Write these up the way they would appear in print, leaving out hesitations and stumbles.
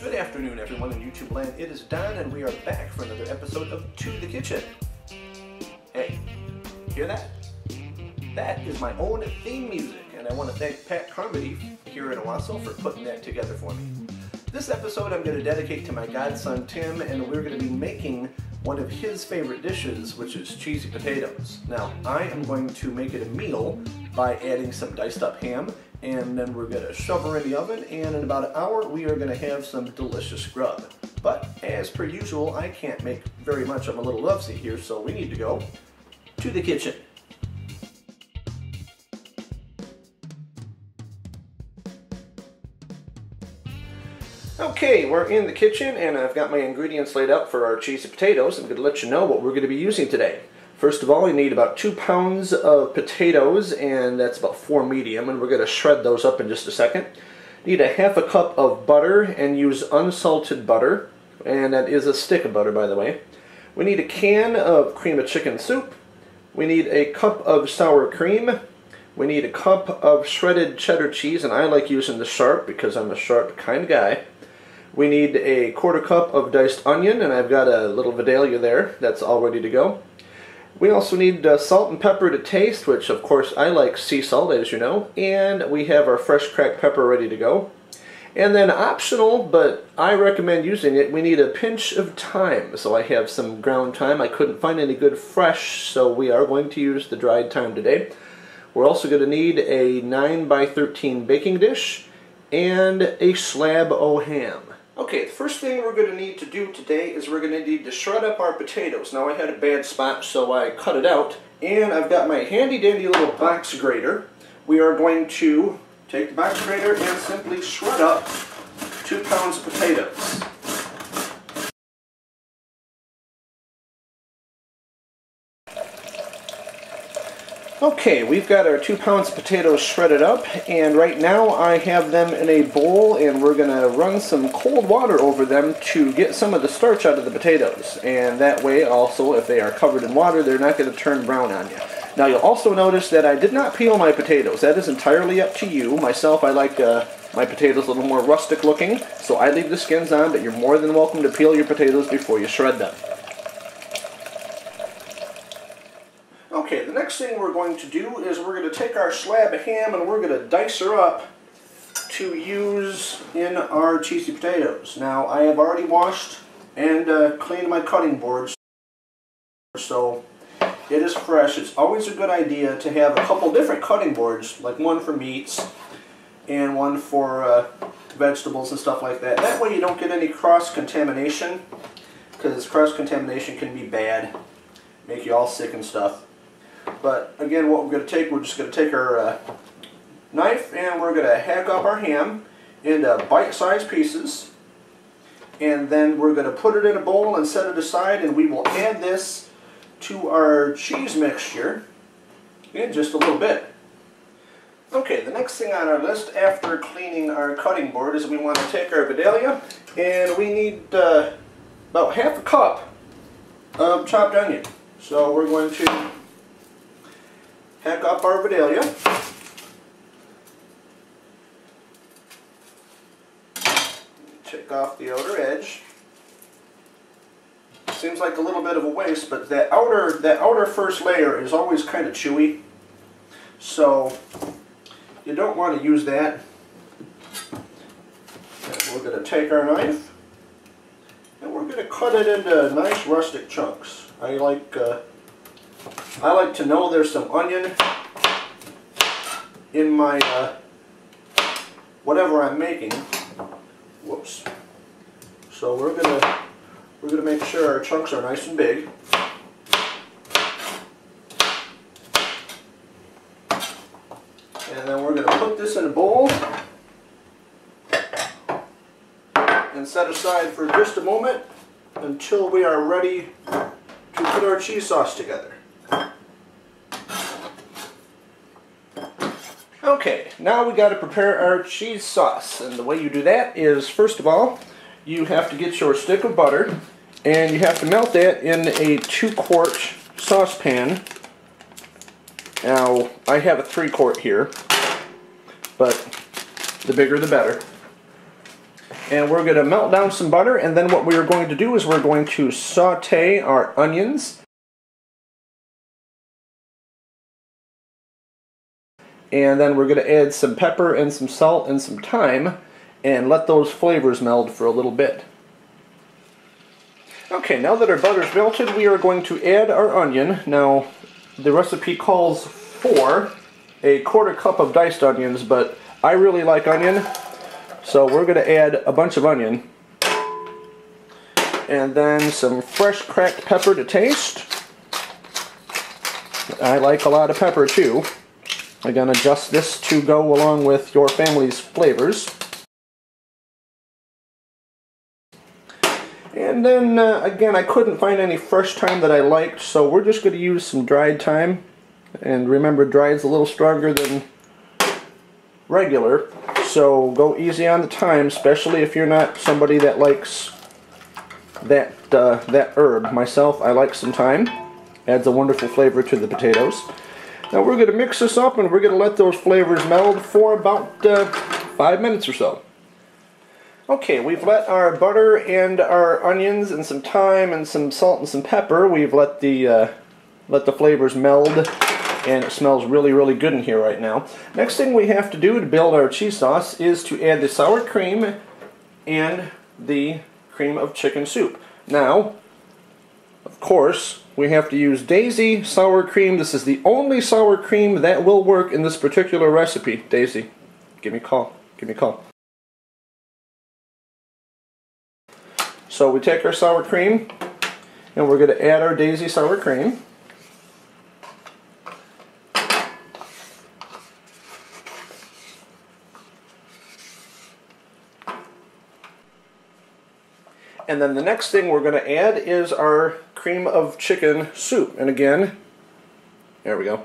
Good afternoon, everyone in YouTube land. It is Don, and we are back for another episode of To the Kitchen. Hey, hear that? That is my own theme music, and I want to thank Pat Carmody here in Owasso for putting that together for me. This episode I'm going to dedicate to my godson Tim, and we're going to be making one of his favorite dishes, which is cheesy potatoes. Now, I am going to make it a meal by adding some diced up ham, and then we're going to shove her in the oven, and in about an hour we are going to have some delicious grub. But as per usual, I can't make very much of a little lovesick here, so we need to go to the kitchen. Okay, we're in the kitchen and I've got my ingredients laid out for our cheesy potatoes. I'm going to let you know what we're going to be using today. First of all, we need about 2 pounds of potatoes, and that's about 4 medium, and we're going to shred those up in just a second. Need a half a cup of butter, and use unsalted butter, and that is a stick of butter, by the way. We need a can of cream of chicken soup. We need a cup of sour cream. We need a cup of shredded cheddar cheese, and I like using the sharp because I'm a sharp kind of guy. We need a 1/4 cup of diced onion, and I've got a little Vidalia there. That's all ready to go. We also need salt and pepper to taste, which of course I like sea salt, as you know. And we have our fresh cracked pepper ready to go. And then optional, but I recommend using it, we need a pinch of thyme. So I have some ground thyme. I couldn't find any good fresh, so we are going to use the dried thyme today. We're also going to need a 9x13 baking dish and a slab o' ham. Okay, the first thing we're going to need to do today is we're going to need to shred up our potatoes. Now I had a bad spot, so I cut it out, and I've got my handy dandy little box grater. We are going to take the box grater and simply shred up 2 pounds of potatoes. Okay, we've got our 2 pounds of potatoes shredded up, and right now I have them in a bowl, and we're going to run some cold water over them to get some of the starch out of the potatoes. And that way also, if they are covered in water, they're not going to turn brown on you. Now you'll also notice that I did not peel my potatoes. That is entirely up to you. Myself, I like my potatoes a little more rustic looking, so I leave the skins on, but you're more than welcome to peel your potatoes before you shred them. Okay, the next thing we're going to do is we're going to take our slab of ham and we're going to dice her up to use in our cheesy potatoes. Now, I have already washed and cleaned my cutting boards, so it is fresh. It's always a good idea to have a couple different cutting boards, like one for meats and one for vegetables and stuff like that. That way you don't get any cross-contamination, because cross-contamination can be bad, make you all sick and stuff. But again, what we're going to take, we're just going to take our knife and we're going to hack up our ham into bite-sized pieces, and then we're going to put it in a bowl and set it aside, and we will add this to our cheese mixture in just a little bit. Okay, the next thing on our list after cleaning our cutting board is we want to take our Vidalia, and we need about half a cup of chopped onion. So we're going to hack up our Vidalia. Take off the outer edge. Seems like a little bit of a waste, but that outer first layer is always kind of chewy, so you don't want to use that. And we're going to take our knife and we're going to cut it into nice rustic chunks. I like to know there's some onion in my whatever I'm making. Whoops. So we're gonna make sure our chunks are nice and big. And then we're gonna put this in a bowl and set aside for just a moment until we are ready to put our cheese sauce together. Okay, now we got to prepare our cheese sauce, and the way you do that is, first of all, you have to get your stick of butter and you have to melt that in a 2-quart saucepan. Now, I have a 3-quart here, but the bigger the better. And we're going to melt down some butter, and then what we are going to do is we're going to saute our onions. And then we're going to add some pepper and some salt and some thyme and let those flavors meld for a little bit. Okay, now that our butter's melted, we are going to add our onion. Now, the recipe calls for a 1/4 cup of diced onions, but I really like onion, so we're going to add a bunch of onion. And then some fresh cracked pepper to taste. I like a lot of pepper too. I'm going to adjust this to go along with your family's flavors. And then, again, I couldn't find any fresh thyme that I liked, so we're just going to use some dried thyme. And remember, dried is a little stronger than regular, so go easy on the thyme, especially if you're not somebody that likes that herb. Myself, I like some thyme. Adds a wonderful flavor to the potatoes. Now we're going to mix this up, and we're going to let those flavors meld for about 5 minutes or so. Okay, we've let our butter and our onions and some thyme and some salt and some pepper, we've let the flavors meld, and it smells really, really good in here right now. Next thing we have to do to build our cheese sauce is to add the sour cream and the cream of chicken soup. Now, of course, we have to use Daisy sour cream. This is the only sour cream that will work in this particular recipe. Daisy, give me a call. Give me a call. So we take our sour cream, and we're going to add our Daisy sour cream. And then the next thing we're going to add is our cream of chicken soup. And again, there we go.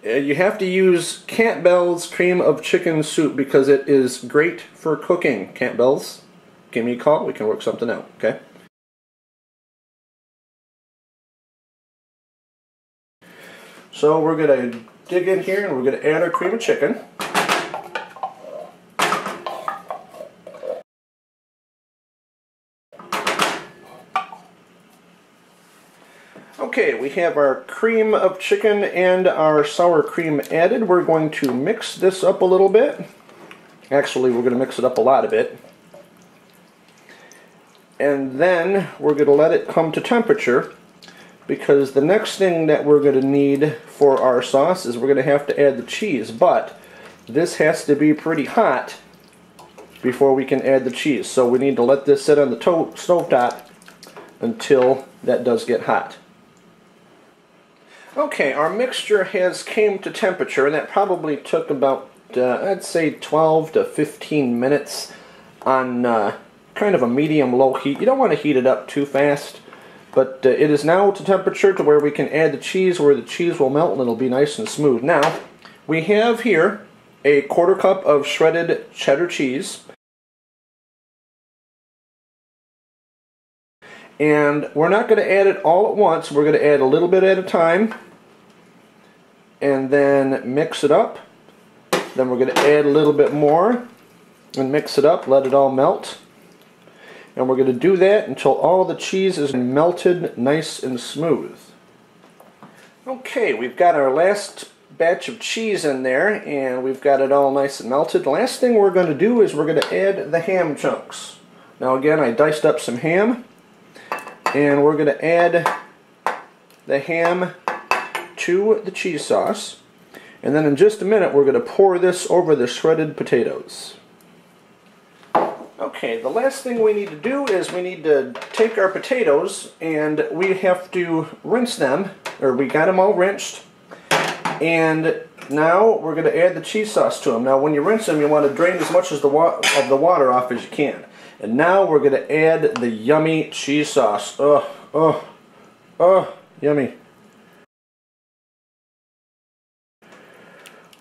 You have to use Campbell's cream of chicken soup because it is great for cooking. Campbell's, give me a call. We can work something out, okay? So we're going to dig in here and we're going to add our cream of chicken. Okay, we have our cream of chicken and our sour cream added. We're going to mix this up a little bit. Actually, we're going to mix it up a lot of it. And then we're going to let it come to temperature, because the next thing that we're going to need for our sauce is we're going to have to add the cheese. But this has to be pretty hot before we can add the cheese. So we need to let this sit on the stove top until that does get hot. Okay, our mixture has came to temperature, and that probably took about, I'd say 12 to 15 minutes on kind of a medium-low heat. You don't want to heat it up too fast, but it is now to temperature to where we can add the cheese, where the cheese will melt and it'll be nice and smooth. Now, we have here a 1/4 cup of shredded cheddar cheese. And we're not going to add it all at once. We're going to add a little bit at a time and then mix it up. Then we're going to add a little bit more and mix it up, let it all melt. And we're going to do that until all the cheese is melted nice and smooth. Okay, we've got our last batch of cheese in there, and we've got it all nice and melted. The last thing we're going to do is we're going to add the ham chunks. Now again, I diced up some ham, and we're going to add the ham to the cheese sauce. And then in just a minute, we're going to pour this over the shredded potatoes. Okay, the last thing we need to do is we need to take our potatoes and we have to rinse them, or we got them all rinsed. And now we're going to add the cheese sauce to them. Now when you rinse them, you want to drain as much of the water off as you can. And now we're going to add the yummy cheese sauce. Yummy.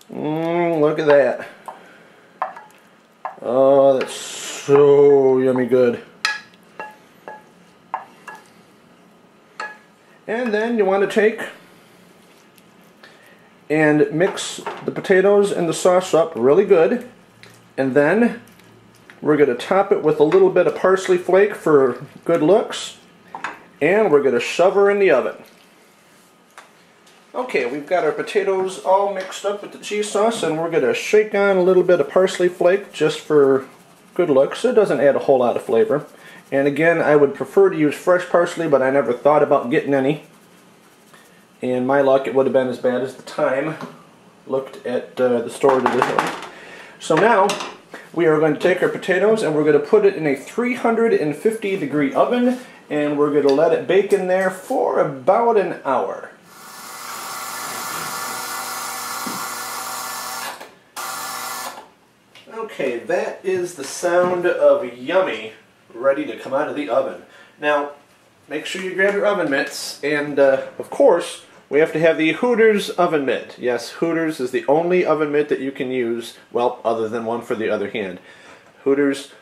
Look at that. Oh, that's so yummy good. And then you want to take and mix the potatoes and the sauce up really good. And then We're going to top it with a little bit of parsley flake for good looks, and we're going to shove her in the oven. Okay, we've got our potatoes all mixed up with the cheese sauce, and we're going to shake on a little bit of parsley flake just for good looks. It doesn't add a whole lot of flavor. And again, I would prefer to use fresh parsley, but I never thought about getting any. And my luck, it would have been as bad as the time looked at the store to this. So now, we are going to take our potatoes and we're going to put it in a 350-degree oven, and we're going to let it bake in there for about an hour. Okay, that is the sound of yummy ready to come out of the oven. Now, make sure you grab your oven mitts, and of course, we have to have the Hooters oven mitt. Yes, Hooters is the only oven mitt that you can use, well, other than one for the other hand. Hooters,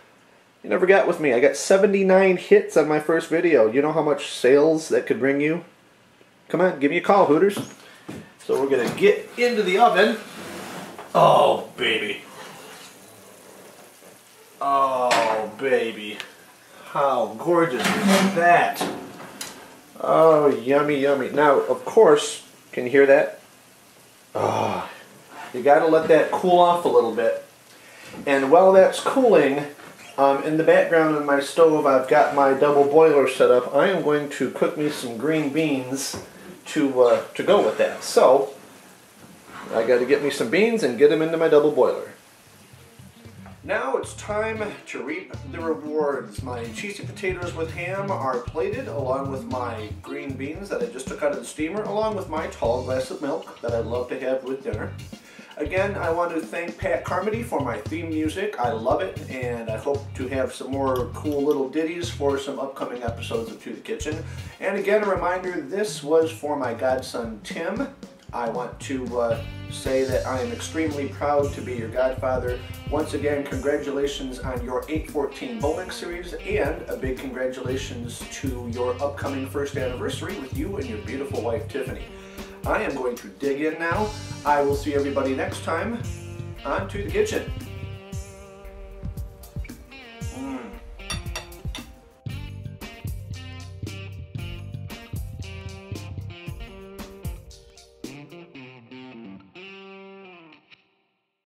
you never got with me. I got 79 hits on my first video. You know how much sales that could bring you? Come on, give me a call, Hooters. So we're going to get into the oven. Oh, baby. Oh, baby. How gorgeous is that? Oh, yummy, yummy. Now, of course, can you hear that? Oh, you got to let that cool off a little bit. And while that's cooling, in the background on my stove, I've got my double boiler set up. I am going to cook me some green beans to go with that. So, I got to get me some beans and get them into my double boiler. Now it's time to reap the rewards. My cheesy potatoes with ham are plated along with my green beans that I just took out of the steamer, along with my tall glass of milk that I love to have with dinner. Again, I want to thank Pat Carmody for my theme music. I love it, and I hope to have some more cool little ditties for some upcoming episodes of To the Kitchen. And again, a reminder, this was for my godson Tim. I want to say that I am extremely proud to be your godfather. Once again, congratulations on your 814 bowling series, and a big congratulations to your upcoming first anniversary with you and your beautiful wife, Tiffany. I am going to dig in now. I will see everybody next time on To the Kitchen.